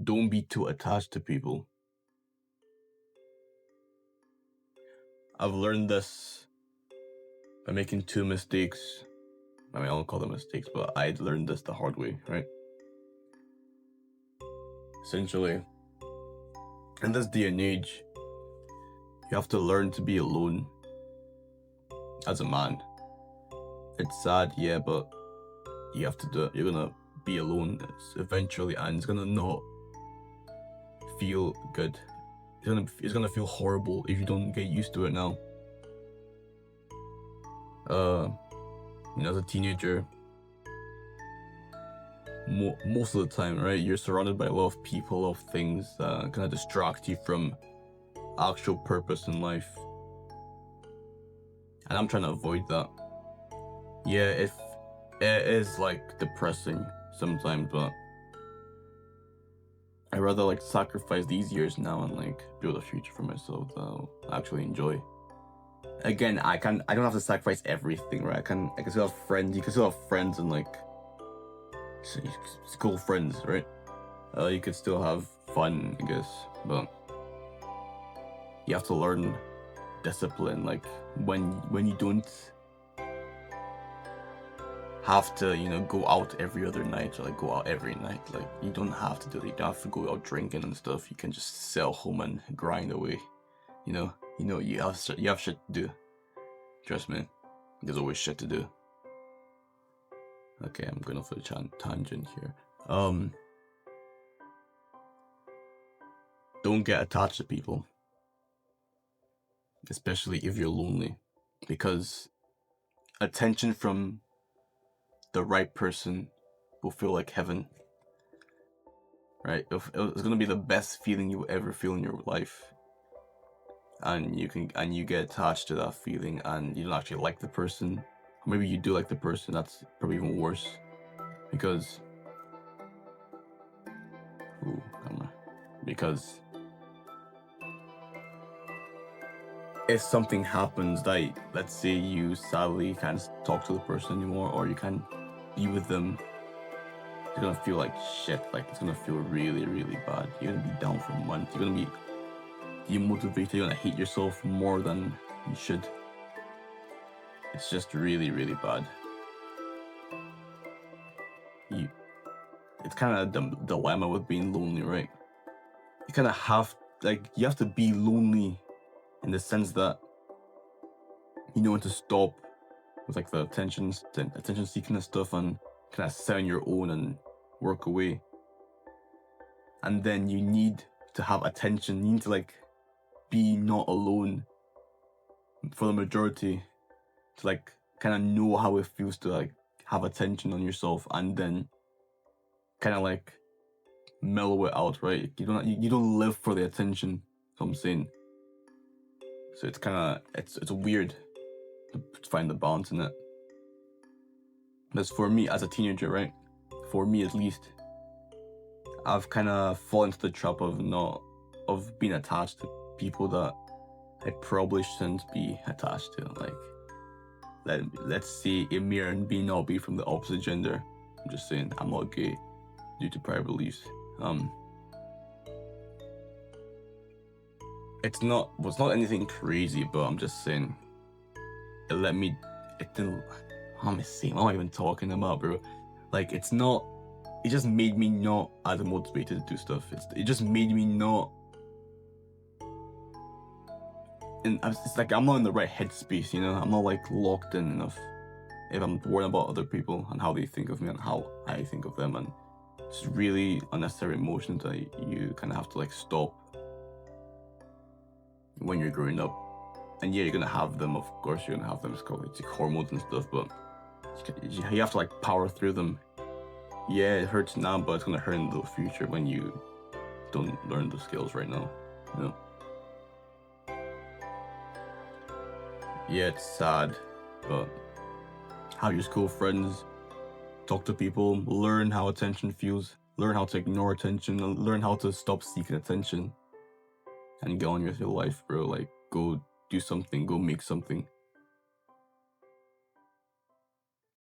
Don't be too attached to people. I've learned this by making two mistakes. I mean, I don't call them mistakes, but I learned this the hard way, right? Essentially, in this day and age, you have to learn to be alone as a man. It's sad, yeah, but you have to do it. You're gonna be alone eventually, and it's gonna not feel good. It's gonna feel horrible if you don't get used to it now. As a teenager, most of the time, right, you're surrounded by a lot of people, a lot of things that kind of distract you from actual purpose in life. And I'm trying to avoid that. Yeah, if it is like depressing sometimes, but I rather like sacrifice these years now and like build a future for myself that I'll actually enjoy. Again, I don't have to sacrifice everything, right? I can still have friends. You can still have friends and like school friends, right? You could still have fun, I guess, but you have to learn discipline. Like when you don't have to, go out every other night or like go out every night. Like you don't have to do that. You don't have to go out drinking and stuff. You can just sell home and grind away. You have shit to do. Trust me, there's always shit to do. Okay, I'm going off a tangent here. Don't get attached to people, especially if you're lonely, because attention from the right person will feel like heaven, right? It's gonna be the best feeling you will ever feel in your life, and you get attached to that feeling, and you don't actually like the person. Or maybe you do like the person. That's probably even worse, because because if something happens, like let's say you sadly can't talk to the person anymore, or you can't be with them, you're gonna feel like shit. Like it's gonna feel really, really bad. You're gonna be down for months. You're gonna be demotivated. You're gonna hate yourself more than you should. It's just really, really bad. It's kind of a dilemma with being lonely, right? You kind of you have to be lonely in the sense that you know when to stop with like the attention seeking and stuff, and kind of set on your own and work away. And then you need to have attention. You need to like be not alone for the majority to like kind of know how it feels to like have attention on yourself, and then kind of like mellow it out, right? You don't live for the attention. So I'm saying, so it's kind of it's weird to find the balance in it. That's for me as a teenager, right? For me at least, I've kind of fallen into the trap of being attached to people that I probably shouldn't be attached to. Like, let's say Amir and B not be from the opposite gender. I'm just saying I'm not gay due to prior beliefs. It's not anything crazy, but I'm just saying it didn't. How am I saying? What am I even talking about, bro? Like, it's not. It just made me not as motivated to do stuff. It just made me not. And it's like I'm not in the right headspace, I'm not like locked in enough. If I'm worried about other people and how they think of me and how I think of them, and it's really unnecessary emotions that you kind of have to like stop when you're growing up. And yeah, you're gonna have them, of course. You're gonna have them. It's called like hormones and stuff, but you have to like power through them. Yeah, it hurts now, but it's gonna hurt in the future when you don't learn the skills right now. You know? Yeah, it's sad, but have your school friends, talk to people, learn how attention feels, learn how to ignore attention, learn how to stop seeking attention, and get on with your life, bro. Like, go do something, go make something.